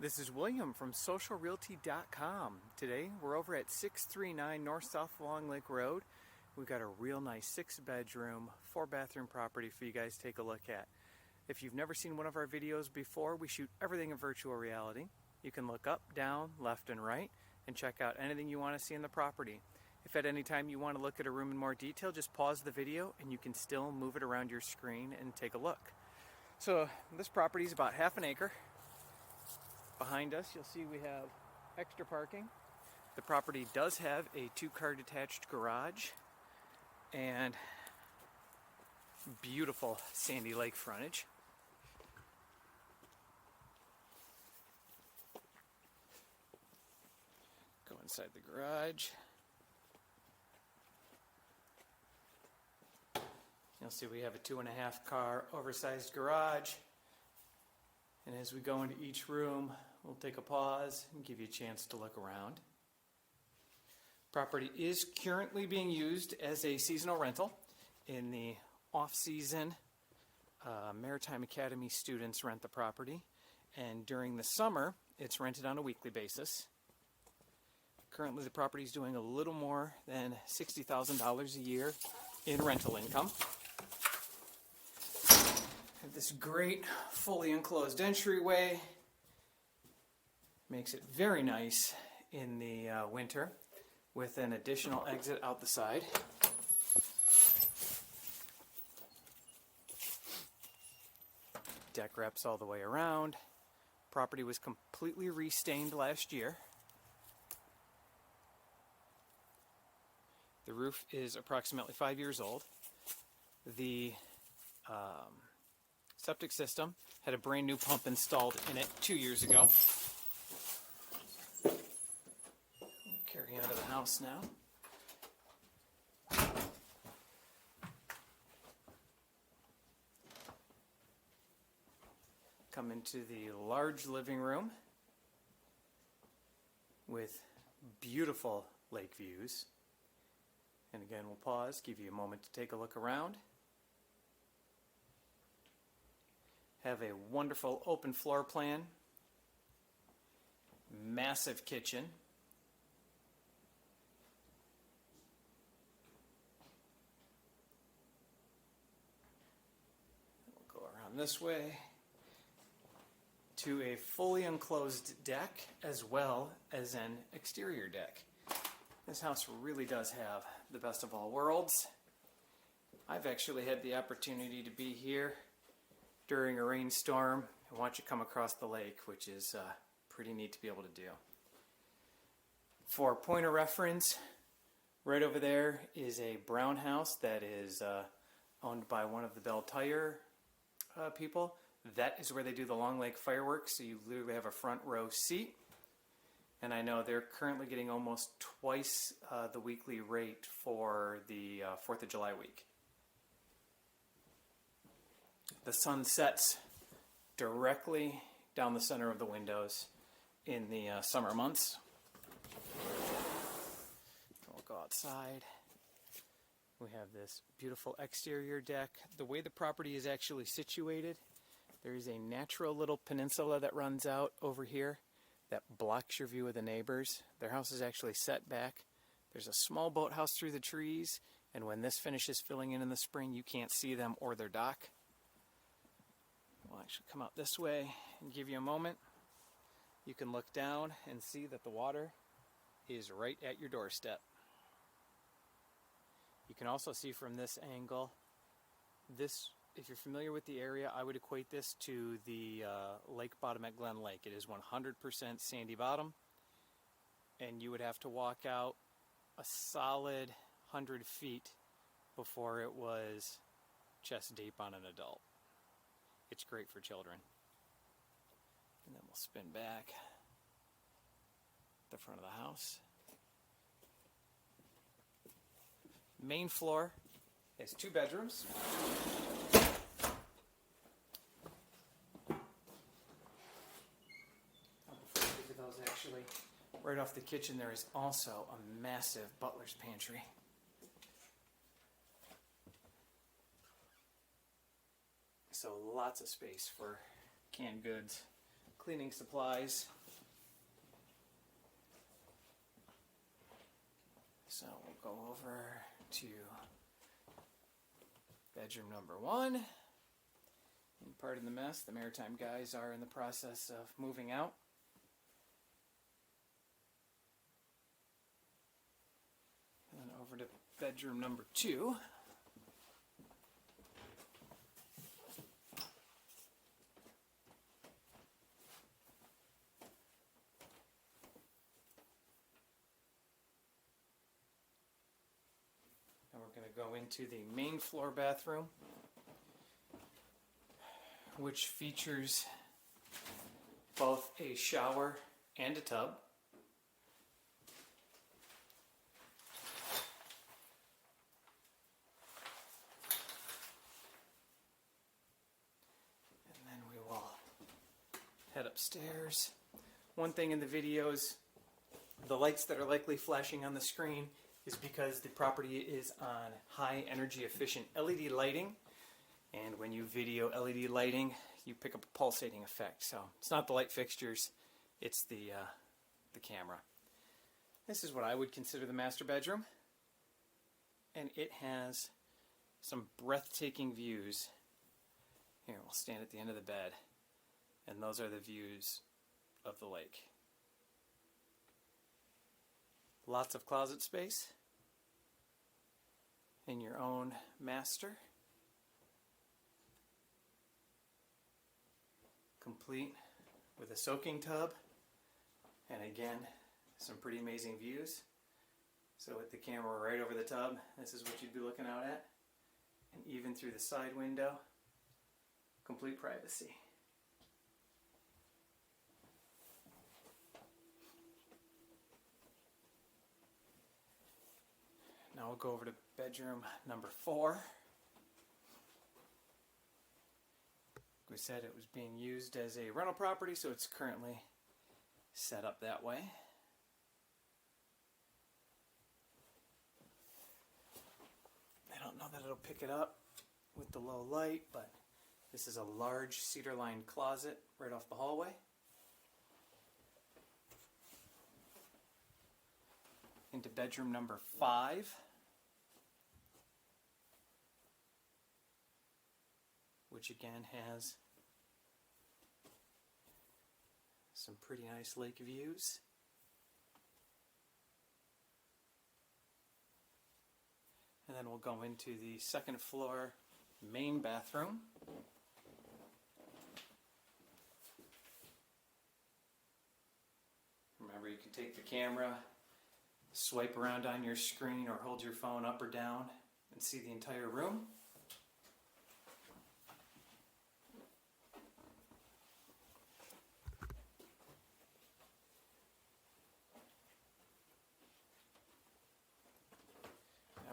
This is William from socialrealty.com. Today we're over at 639 North South Long Lake Road. We've got a real nice 6-bedroom, 4-bathroom property for you guys to take a look at. If you've never seen one of our videos before, we shoot everything in virtual reality. You can look up, down, left, and right and check out anything you want to see in the property. If at any time you want to look at a room in more detail, just pause the video and you can still move it around your screen and take a look. So this property is about half an acre. Behind us, you'll see we have extra parking. The property does have a 2-car detached garage and beautiful sandy lake frontage. Go inside the garage. You'll see we have a 2.5-car oversized garage. And as we go into each room, we'll take a pause and give you a chance to look around. Property is currently being used as a seasonal rental. In the off-season, Maritime Academy students rent the property, and during the summer, it's rented on a weekly basis. Currently, the property is doing a little more than $60,000 a year in rental income. Have this great fully enclosed entryway. Makes it very nice in the winter with an additional exit out the side. Deck wraps all the way around. Property was completely restained last year. The roof is approximately 5 years old. The septic system had a brand new pump installed in it 2 years ago. We'll carry on to the house now. Come into the large living room with beautiful lake views. And again, we'll pause, give you a moment to take a look around. Have a wonderful open floor plan. Massive kitchen. We'll go around this way to a fully enclosed deck as well as an exterior deck. This house really does have the best of all worlds. I've actually had the opportunity to be here during a rainstorm and watch it come across the lake, which is pretty neat to be able to do. For point of reference, right over there is a brown house that is owned by one of the Bell Tire people. That is where they do the Long Lake fireworks, so you literally have a front row seat. And I know they're currently getting almost twice the weekly rate for the 4th of July week. The sun sets directly down the center of the windows in the summer months. We'll go outside. We have this beautiful exterior deck. The way the property is actually situated, there is a natural little peninsula that runs out over here that blocks your view of the neighbors. Their house is actually set back. There's a small boathouse through the trees, and when this finishes filling in the spring, you can't see them or their dock. We'll actually come out this way and give you a moment. You can look down and see that the water is right at your doorstep. You can also see from this angle, if you're familiar with the area, I would equate this to the lake bottom at Glen Lake. It is 100% sandy bottom, and you would have to walk out a solid 100 feet before it was chest deep on an adult. It's great for children. And then we'll spin back the front of the house. Main floor has 2 bedrooms. Actually, right off the kitchen, there is also a massive butler's pantry. So lots of space for canned goods, cleaning supplies. So we'll go over to bedroom number 1. And pardon the mess, the maritime guys are in the process of moving out. And then over to bedroom number 2. And we're going to go into the main floor bathroom, which features both a shower and a tub. And then we will head upstairs. One thing in the videos, the lights that are likely flashing on the screen is because the property is on high energy efficient LED lighting. And when you video LED lighting, you pick up a pulsating effect. So it's not the light fixtures, it's the camera. This is what I would consider the master bedroom. And it has some breathtaking views. Here, we'll stand at the end of the bed. And those are the views of the lake. Lots of closet space in your own master. Complete with a soaking tub, and again, some pretty amazing views. So with the camera right over the tub, this is what you'd be looking out at. And even through the side window, complete privacy. Now we'll go over to bedroom number 4. We said it was being used as a rental property, so it's currently set up that way. I don't know that it'll pick it up with the low light, but this is a large cedar-lined closet right off the hallway. Into bedroom number 5. Which again has some pretty nice lake views. And then we'll go into the second floor main bathroom. Remember, you can take the camera, swipe around on your screen, or hold your phone up or down and see the entire room.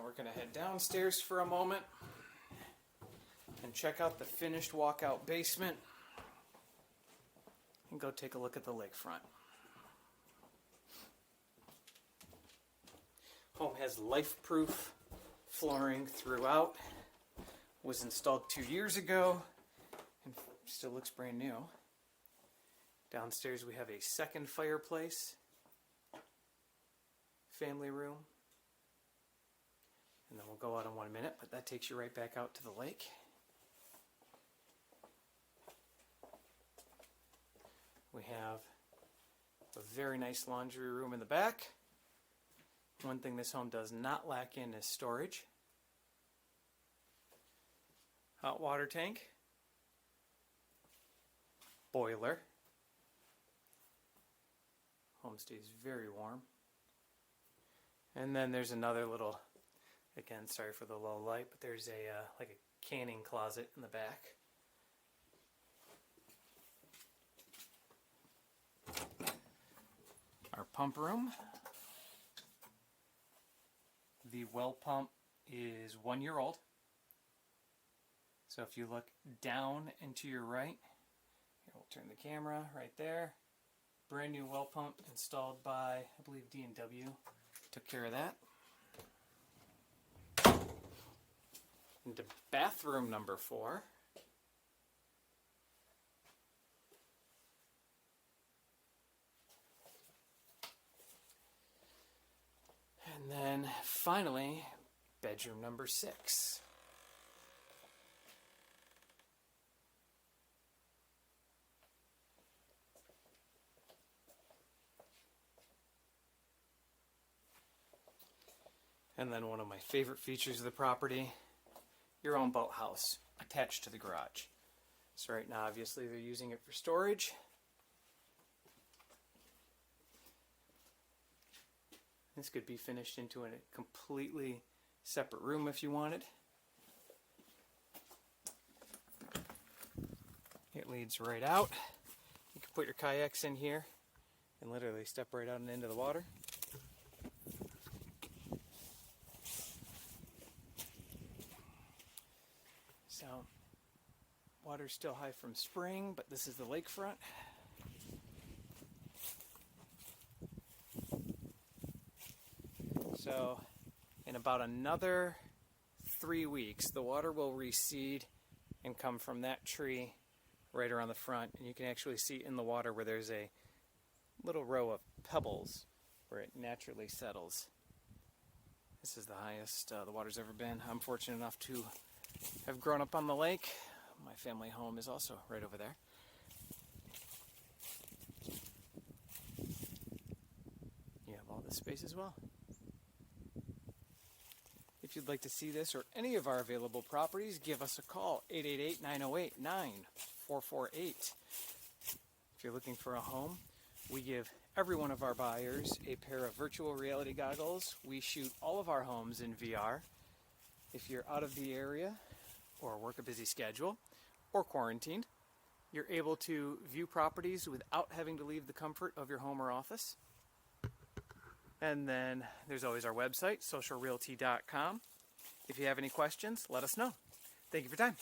We're going to head downstairs for a moment and check out the finished walkout basement and go take a look at the lakefront. Home has life-proof flooring throughout. Was installed 2 years ago and still looks brand new. Downstairs we have a second fireplace, family room. And then we'll go out in 1 minute, but that takes you right back out to the lake. We have a very nice laundry room in the back. One thing this home does not lack in is storage. Hot water tank. Boiler. Home stays very warm. And then there's another little, again, sorry for the low light, but there's a like a canning closet in the back. Our pump room. The well pump is 1 year old. So if you look down and to your right, here we'll turn the camera right there. Brand new well pump installed by, I believe, D&W. Took care of that. Into bathroom number 4. And then finally, bedroom number 6. And then one of my favorite features of the property, your own boathouse attached to the garage. So right now, obviously, they're using it for storage. This could be finished into a completely separate room if you wanted. It leads right out. You can put your kayaks in here and literally step right out and into the water. So, water's still high from spring, but this is the lakefront. So, in about another 3 weeks, the water will recede and come from that tree right around the front. And you can actually see in the water where there's a little row of pebbles where it naturally settles. This is the highest the water's ever been. I'm fortunate enough to have grown up on the lake. My family home is also right over there. You have all this space as well. If you'd like to see this or any of our available properties, give us a call, 888-908-9448. If you're looking for a home, we give every one of our buyers a pair of virtual reality goggles. We shoot all of our homes in VR. If you're out of the area or work a busy schedule or quarantined, you're able to view properties without having to leave the comfort of your home or office. And then there's always our website, socialrealty.com. If you have any questions, let us know. Thank you for your time.